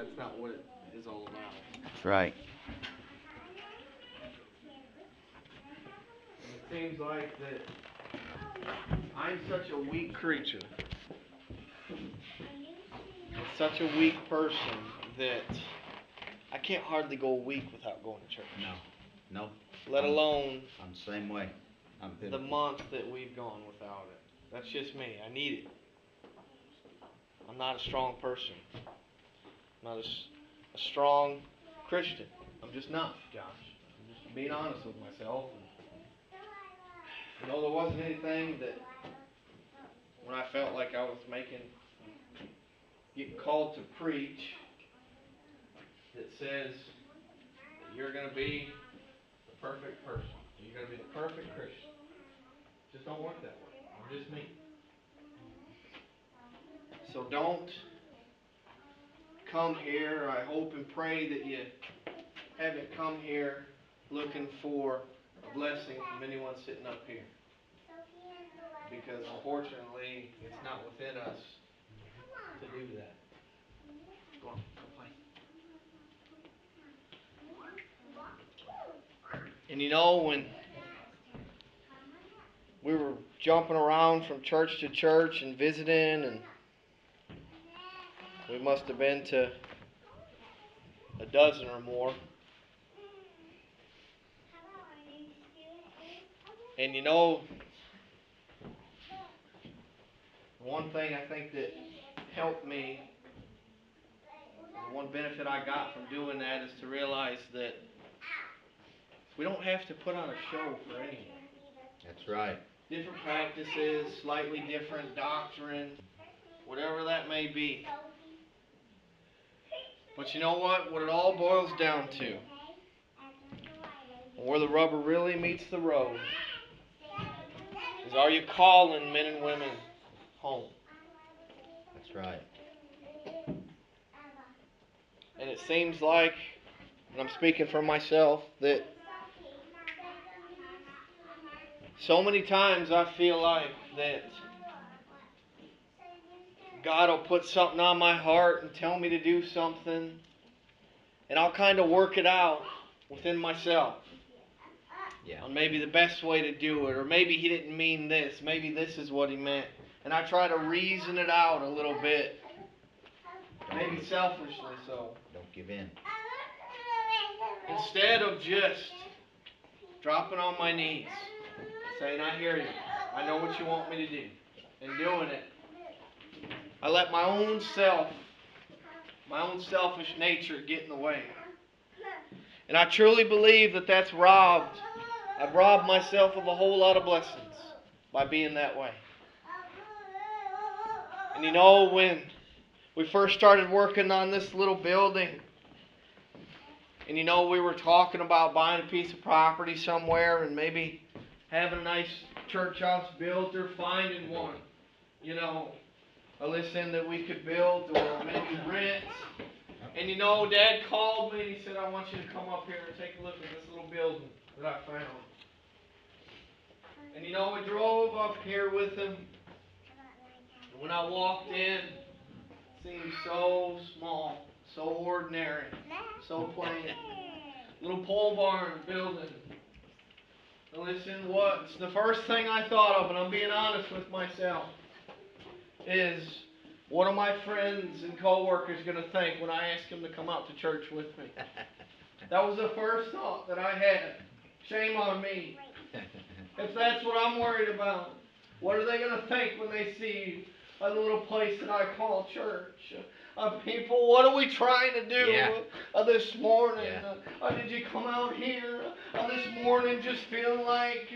That's not what it is all about. That's right. And it seems like that I'm such a weak creature, such a weak person that I can't hardly go a week without going to church. No. Let alone I'm the same way. the month that we've gone without it. That's just me. I need it. I'm not a strong person. I'm not a strong Christian. I'm just not, Josh. I'm just being honest with myself. There wasn't anything that when I felt like I was getting called to preach that says that you're going to be the perfect person. You're going to be the perfect Christian. It just don't work that way. I'm just me. So don't come here. I hope and pray that you haven't come here looking for a blessing from anyone sitting up here. Because unfortunately, it's not within us to do that. Go on, go play. And when we were jumping around from church to church and visiting, and we must have been to a dozen or more. And one thing I think that helped me, the one benefit I got from doing that is to realize that we don't have to put on a show for anyone. That's right. Different practices, slightly different doctrine, whatever that may be. But you know what? What it all boils down to, where the rubber really meets the road, is are you calling men and women home? That's right. And it seems like, and I'm speaking for myself, that so many times I feel like that God will put something on my heart and tell me to do something, and I'll kind of work it out within myself. Yeah. On maybe the best way to do it, or maybe He didn't mean this, maybe this is what He meant. And I try to reason it out a little bit, maybe selfishly so. Don't give in. Instead of just dropping on my knees, saying, I hear you, I know what you want me to do, and doing it, I let my own selfish nature get in the way. And I truly believe that I've robbed myself of a whole lot of blessings by being that way. And when we first started working on this little building, and we were talking about buying a piece of property somewhere and maybe having a nice church house built or finding one, that we could build or maybe rent. And Dad called me and he said, I want you to come up here and take a look at this little building that I found. And we drove up here with him. And when I walked in, it seemed so small, so ordinary, so plain. Little pole barn building. And listen, what's the first thing I thought of, and I'm being honest with myself, is what are my friends and co-workers going to think when I ask them to come out to church with me? That was the first thought that I had. Shame on me. If that's what I'm worried about, what are they going to think when they see a little place that I call church? People, what are we trying to do this morning? Did you come out here this morning just feeling like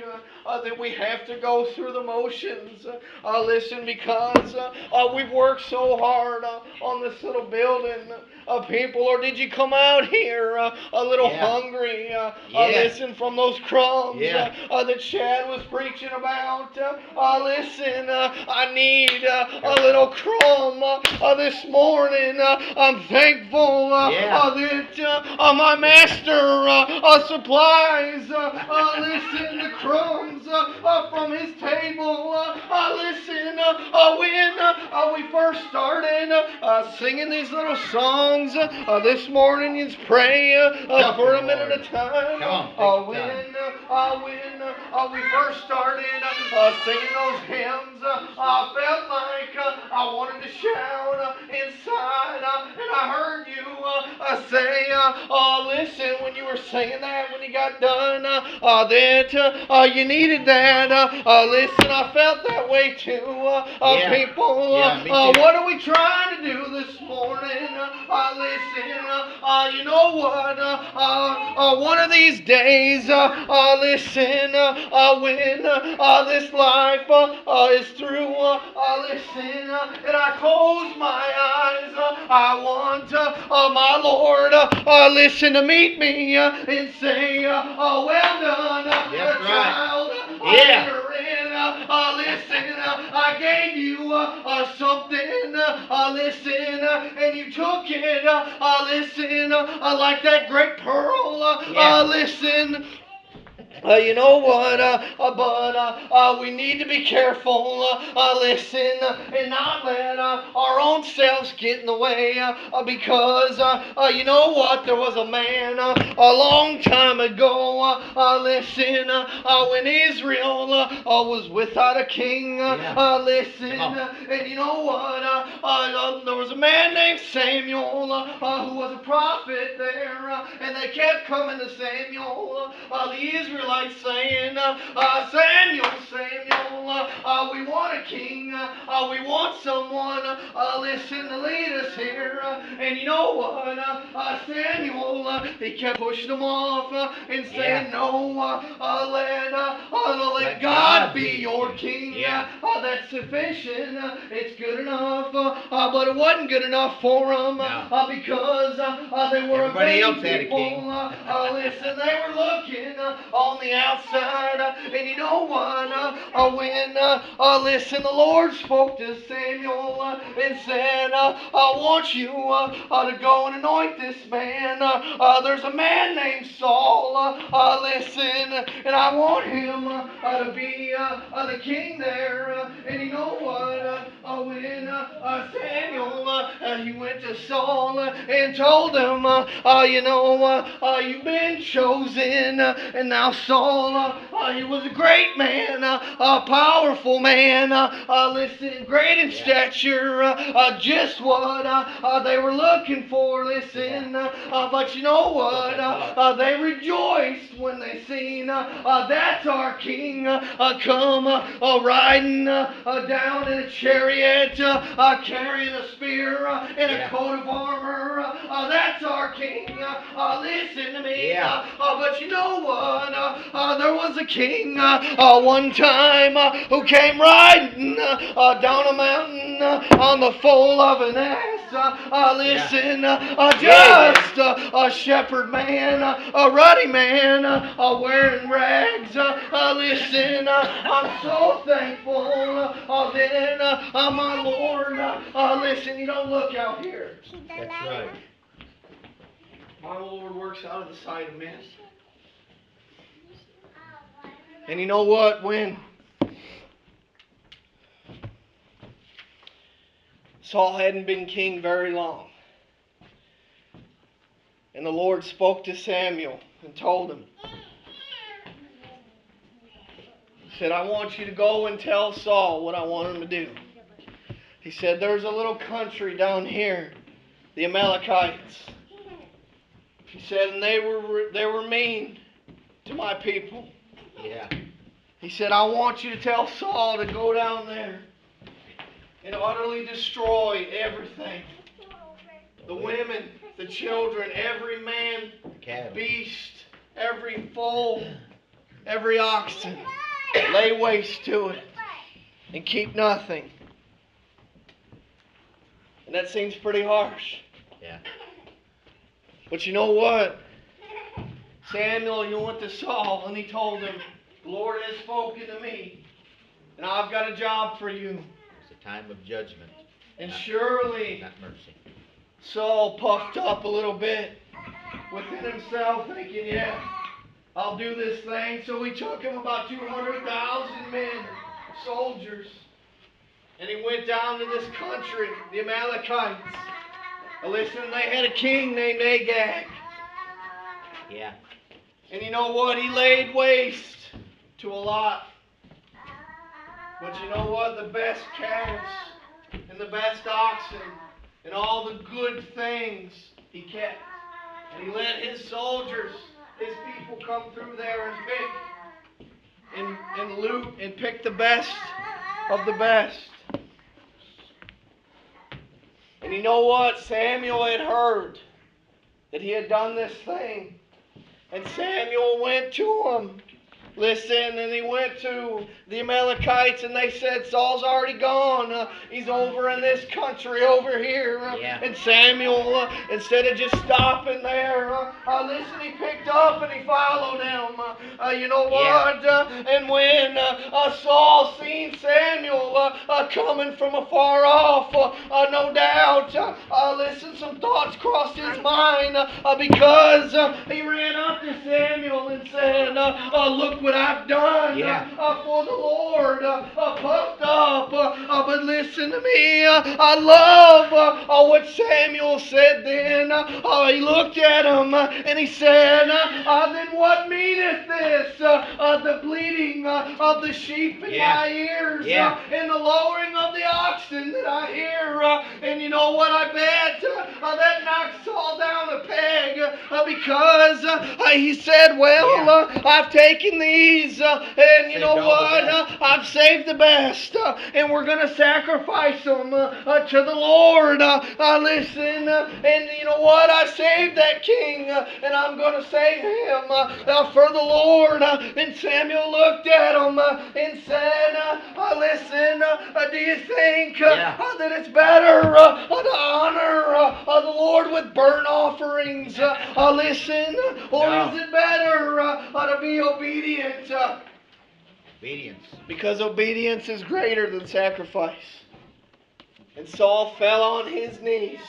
that we have to go through the motions? Listen, because we've worked so hard on this little building, people, or did you come out here a little hungry? Listen, from those crumbs that Chad was preaching about. Listen, I need a little crumb this morning. I'm thankful that my master supplies, listen, the crumbs from his table. Listen, when we first started singing these little songs this morning. You just pray for a minute at a time. When we first started singing those hymns, I felt like I wanted to shout inside, and I heard you say, listen, when you were saying that, when you got done, that you needed that. Listen, I felt that way too. People, what are we trying to do this morning? Listen, you know what? One of these days, listen, when this life is through, listen, and I close my eyes, I want my Lord, listen, to meet me and say, well done, child. Yeah. Listen, I gave you something, listen, and you took it, listen, like that great pearl, listen. You know what, but we need to be careful, listen, and not let our own selves get in the way, because, you know what, there was a man a long time ago, listen, when Israel was without a king, listen, and you know what, there was a man named Samuel who was a prophet there, and they kept coming to Samuel, the Israelites saying, Samuel, we want a king, we want someone, listen, to lead us here, and you know what, Samuel, he kept pushing them off, and saying, no, let God be your king, that's sufficient, it's good enough, but it wasn't good enough for them, because they were everybody else people, had a king. Listen, they were looking on the outside, and you know what, when, listen, the Lord spoke to Samuel and said, I want you to go and anoint this man. There's a man named Saul, listen, and I want him to be the king there. And you know what, when Samuel, he went to Saul and told him, you know, you've been chosen, and now Saul, he was a great man, a powerful man, listen, great in stature, just what they were looking for, listen, but you know what, they rejoiced when they seen, that's our king, come riding down in a chariot, carrying a spear and a coat of armor, that's our king, listen to me, but you know what, there was a king one time who came riding down a mountain on the foal of an ass, listen, just a shepherd man, a ruddy man, wearing rags, listen, I'm so thankful, then, my Lord, listen, you don't look out here. That's right. My Lord works out of the sight of men. And you know what? When Saul hadn't been king very long, and the Lord spoke to Samuel and told him, he said, I want you to go and tell Saul what I want him to do. He said, there's a little country down here, the Amalekites. He said, and they were mean to my people. Yeah. He said, I want you to tell Saul to go down there and utterly destroy everything. The women, the children, every man, beast, every foal, every oxen. Lay waste to it and keep nothing. And that seems pretty harsh. Yeah. But you know what? Samuel, he went to Saul and he told him, the Lord has spoken to me, and I've got a job for you. It's a time of judgment. And surely, not mercy. Saul puffed up a little bit within himself, thinking, yeah, I'll do this thing. So he took him about 200,000 men, soldiers. And he went down to this country, the Amalekites. Listen, they had a king named Agag. Yeah. And you know what? He laid waste to a lot. But you know what? The best calves and the best oxen and all the good things he kept. And he let his soldiers, his people come through there and pick and loot and pick the best of the best. And you know what? Samuel had heard that he had done this thing. And Samuel went to him. Listen, and he went to the Amalekites and they said, Saul's already gone. He's over in this country over here. And Samuel, instead of just stopping there, listen, he picked up and he followed him. You know what? And when Saul seen Samuel coming from afar off, no doubt, listen, some thoughts crossed his mind because he ran up to Samuel and said, look what I've done for the Lord, puffed up. But listen to me, I love what Samuel said then. He looked at him and he said, then what meaneth this? The bleating of the sheep in my ears and the lowing of the oxen that I hear. And you know what? I bet that knocked Saul down a peg because he said, well, I've taken these and you know what? I've saved the best and we're going to sacrifice them to the Lord. Listen, and you know what? I saved that king and I'm going to save him for the Lord. And Samuel looked at him and said, listen, do you think that it's better to honor the Lord with burnt offerings? Listen, or is it better to be obedient? Obedience. Because obedience is greater than sacrifice. And Saul fell on his knees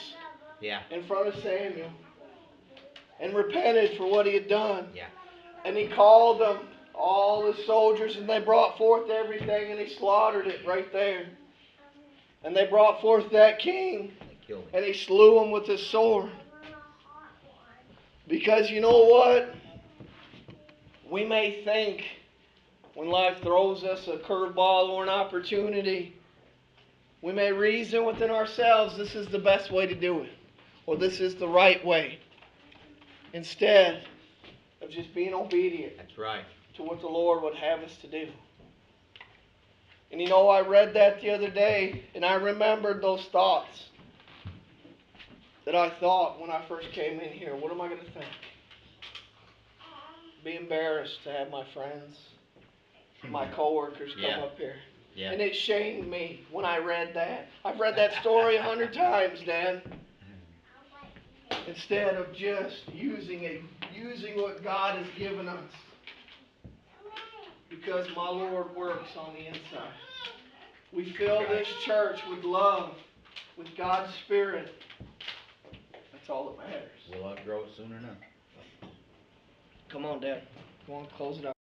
in front of Samuel and repented for what he had done. And he called them, all the soldiers, and they brought forth everything and he slaughtered it right there. And they brought forth that king and he slew him with his sword. Because you know what? We may think when life throws us a curveball or an opportunity, we may reason within ourselves, this is the best way to do it. Or this is the right way. Instead of just being obedient to what the Lord would have us to do. And you know, I read that the other day and I remembered those thoughts that I thought when I first came in here. What am I going to think? Be embarrassed to have my friends, my coworkers come up here. And it shamed me when I read that. I've read that story 100 times, Dad. Instead of just using what God has given us. Because my Lord works on the inside. We fill this church with love, with God's Spirit. That's all that matters. We'll outgrow it soon enough. Come on, Dad. Go on, close it out.